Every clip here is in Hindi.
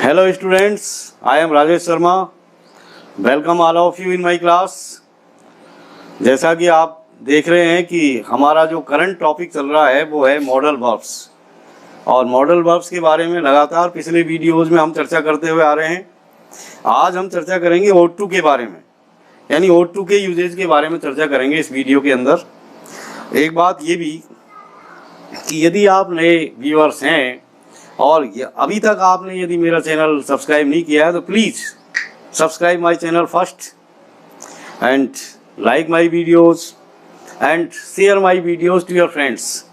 Hello students, I am Rajesh Sharma. Welcome all of you in my class. जैसा कि आप देख रहे हैं कि हमारा जो करंट टॉपिक चल रहा है वो है मॉडल वर्ब्स, और मॉडल वर्ब्स के बारे में लगातार पिछले वीडियोज़ में हम चर्चा करते हुए आ रहे हैं। आज हम चर्चा करेंगे O2 के बारे में, यानी O2 के यूजेज के बारे में चर्चा करेंगे इस वीडियो के अंदर। एक बात ये भी कि यदि आप नए व्यूअर्स हैं और अभी तक आपने यदि मेरा चैनल सब्सक्राइब नहीं किया है तो please subscribe my channel first and like my videos and share my videos to your friends.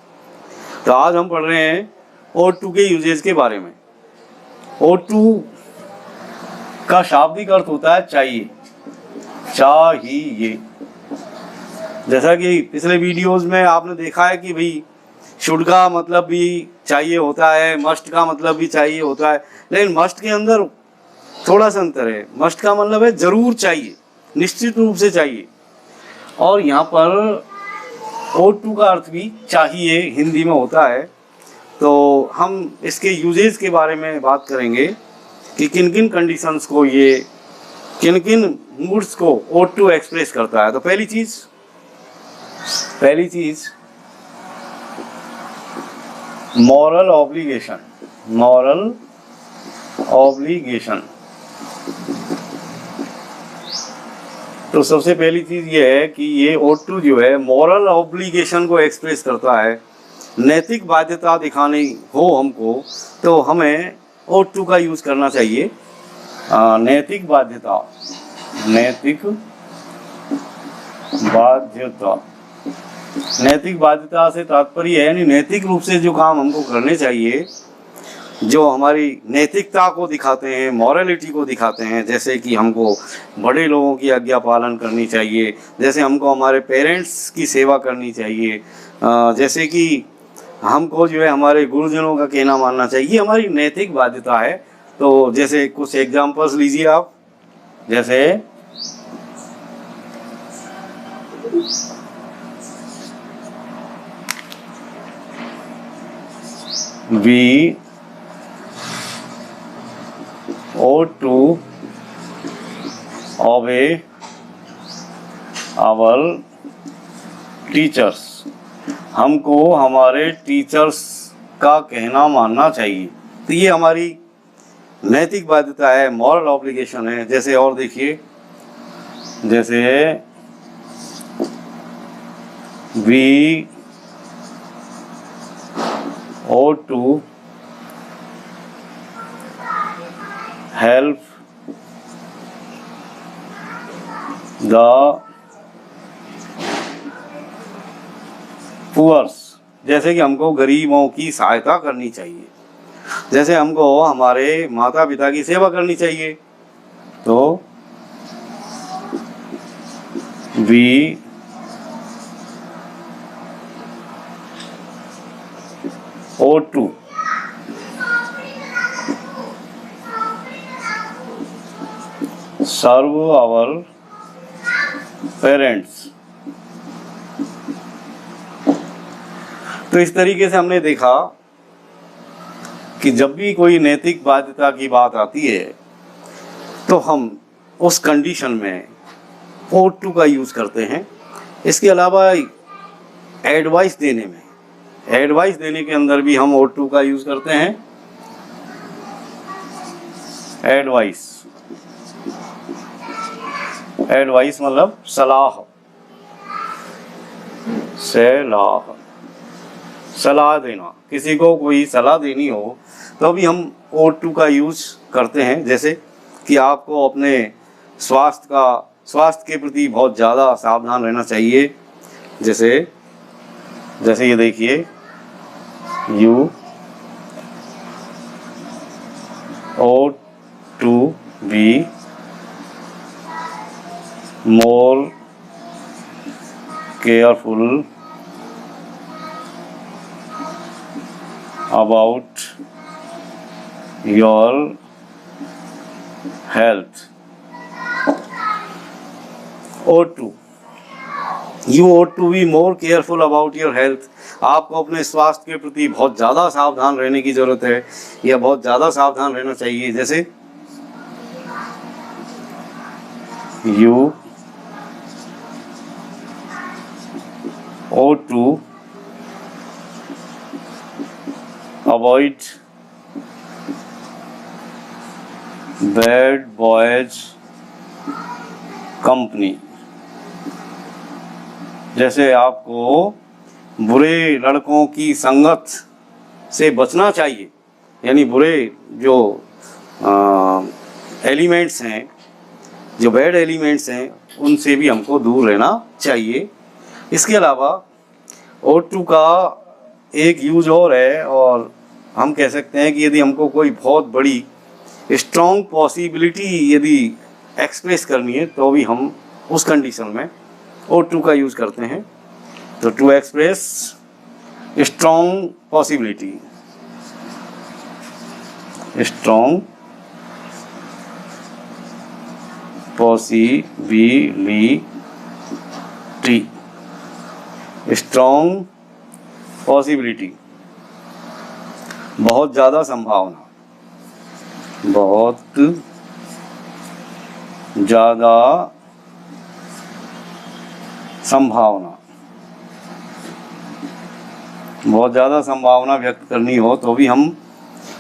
तो आज हम पढ़ रहे हैं O2 के यूजेज के बारे में। O2 का शाब्दिक अर्थ होता है चाहिए, चाहिए। जैसा कि पिछले वीडियोस में आपने देखा है कि भाई शुड का मतलब भी चाहिए होता है, मस्ट का मतलब भी चाहिए होता है, लेकिन मस्ट के अंदर थोड़ा सा अंतर है। मस्ट का मतलब है ज़रूर चाहिए, निश्चित रूप से चाहिए, और यहाँ पर O2 का अर्थ भी चाहिए हिंदी में होता है। तो हम इसके यूजेज के बारे में बात करेंगे कि किन किन कंडीशंस को, ये किन किन मूड्स को O2 एक्सप्रेस करता है। तो पहली चीज़ मॉरल ऑब्लिगेशन। तो सबसे पहली चीज़ ये है कि ये O2 जो है मॉरल ऑब्लिगेशन को एक्सप्रेस करता है। नैतिक बाध्यता दिखानी हो हमको तो हमें O2 का यूज़ करना चाहिए। नैतिक बाध्यता से तात्पर्य है यानी नैतिक रूप से जो काम हमको करने चाहिए, जो हमारी नैतिकता को दिखाते हैं, मॉरलिटी को दिखाते हैं। जैसे कि हमको बड़े लोगों की आज्ञा पालन करनी चाहिए, जैसे हमको हमारे पेरेंट्स की सेवा करनी चाहिए, जैसे कि हमको जो है हमारे गुरुजनों का कहना मानना चाहिए। ये हमारी नैतिक बाध्यता है। तो जैसे कुछ एग्जाम्पल्स लीजिए आप, जैसे we ought to obey our teachers. हमको हमारे टीचर्स का कहना मानना चाहिए। तो ये हमारी नैतिक बाध्यता है, मॉरल ऑब्लिगेशन है। जैसे और देखिए, जैसे we ought to help the poors. जैसे कि हमको गरीबों की सहायता करनी चाहिए, जैसे हमको हमारे माता पिता की सेवा करनी चाहिए। तो we ought to serve our parents। तो इस तरीके से हमने देखा कि जब भी कोई नैतिक बाध्यता की बात आती है तो हम उस कंडीशन में O2 का यूज़ करते हैं। इसके अलावा एडवाइस देने के अंदर भी हम O2 का यूज़ करते हैं। एडवाइस मतलब सलाह देना। किसी को कोई सलाह देनी हो तो भी हम O2 का यूज़ करते हैं। जैसे कि आपको अपने स्वास्थ्य के प्रति बहुत ज़्यादा सावधान रहना चाहिए। जैसे ये देखिए, you ought to be more careful about your health। O2 you ought to be more careful about your health. आपको अपने स्वास्थ्य के प्रति बहुत ज़्यादा सावधान रहने की ज़रूरत है या बहुत ज़्यादा सावधान रहना चाहिए। जैसे you ought to avoid bad boys company. जैसे आपको बुरे लड़कों की संगत से बचना चाहिए, यानी बुरे जो एलिमेंट्स हैं, जो बैड एलिमेंट्स हैं, उनसे भी हमको दूर रहना चाहिए। इसके अलावा ought to का एक यूज और है, और हम कह सकते हैं कि यदि हमको कोई बहुत बड़ी स्ट्रॉन्ग पॉसिबिलिटी यदि एक्सप्रेस करनी है तो भी हम उस कंडीशन में ought to का यूज़ करते हैं। तो to express strong possibility, strong possibility, strong possibility, बहुत ज़्यादा संभावना, बहुत ज़्यादा संभावना, बहुत ज़्यादा संभावना व्यक्त करनी हो तो भी हम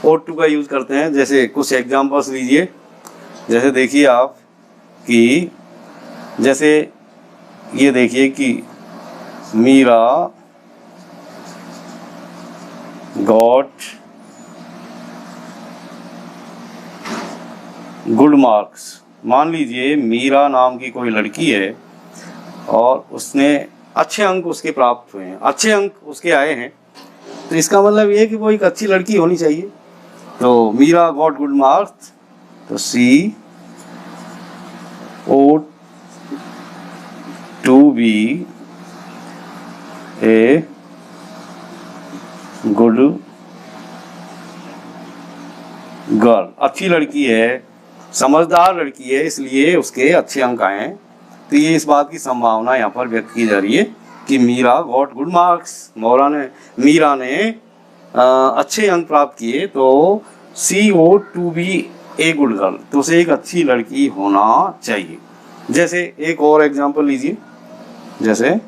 ought to का यूज़ करते हैं। जैसे कुछ एग्जांपल्स लीजिए। जैसे देखिए आप कि जैसे ये देखिए कि मीरा गॉट गुड मार्क्स। मान लीजिए मीरा नाम की कोई लड़की है और उसने अच्छे अंक उसके प्राप्त हुए हैं, अच्छे अंक उसके आए हैं, तो इसका मतलब ये है कि वो एक अच्छी लड़की होनी चाहिए। तो मीरा गॉट गुड मार्क्स, तो she ought to be a good girl. अच्छी लड़की है, समझदार लड़की है, इसलिए उसके अच्छे अंक आए हैं। तो ये इस बात की संभावना यहाँ पर व्यक्त की जा रही है कि Meera got good marks, Meera ने अच्छे अंक प्राप्त किए, तो she ought to be a good girl, तो उसे एक अच्छी लड़की होना चाहिए। जैसे एक और एग्जांपल लीजिए। जैसे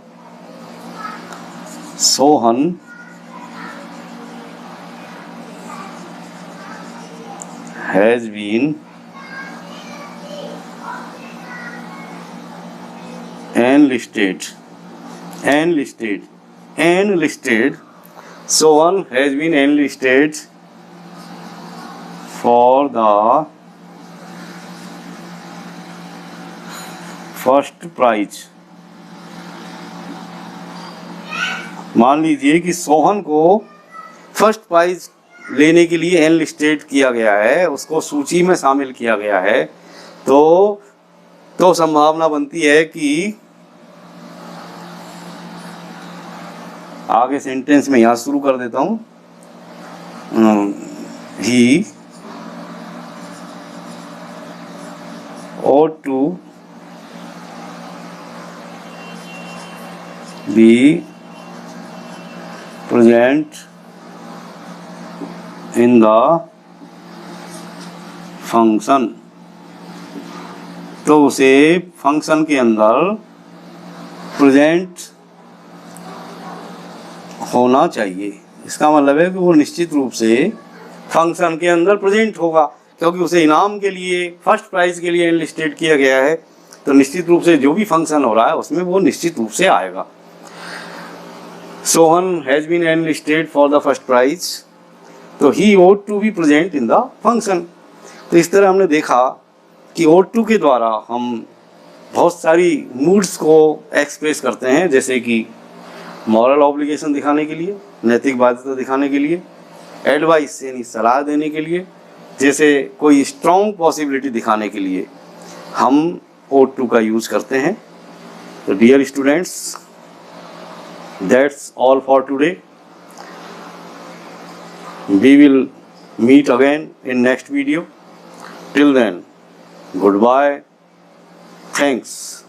Sohan has been enlisted, Sohan has been enlisted for the first prize. मान लीजिए कि सोहन को फर्स्ट प्राइज लेने के लिए एनलिस्टेड किया गया है, उसको सूची में शामिल किया गया है, तो संभावना बनती है कि आगे सेंटेंस में यहाँ शुरू कर देता हूँ, ही ought to be present in the function, तो उसे फंक्शन के अंदर प्रेजेंट होना चाहिए। इसका मतलब है कि वो निश्चित रूप से फंक्शन के अंदर प्रेजेंट होगा, क्योंकि उसे इनाम के लिए, फर्स्ट प्राइज के लिए एनलिस्टेड किया गया है, तो निश्चित रूप से जो भी फंक्शन हो रहा है उसमें वो निश्चित रूप से आएगा। Sohan has been enlisted for the first prize, तो he ought to be present in the function. तो इस तरह हमने देखा कि ought टू के द्वारा हम बहुत सारी मूड्स को एक्सप्रेस करते हैं, जैसे कि मॉरल ऑब्लिगेशन दिखाने के लिए, नैतिक बाध्यता दिखाने के लिए, एडवाइस यानी सलाह देने के लिए, जैसे कोई स्ट्रॉन्ग पॉसिबिलिटी दिखाने के लिए हम ought टू का यूज़ करते हैं। तो dear students, that's all for today. We will meet again in next video. Till then, goodbye. Thanks.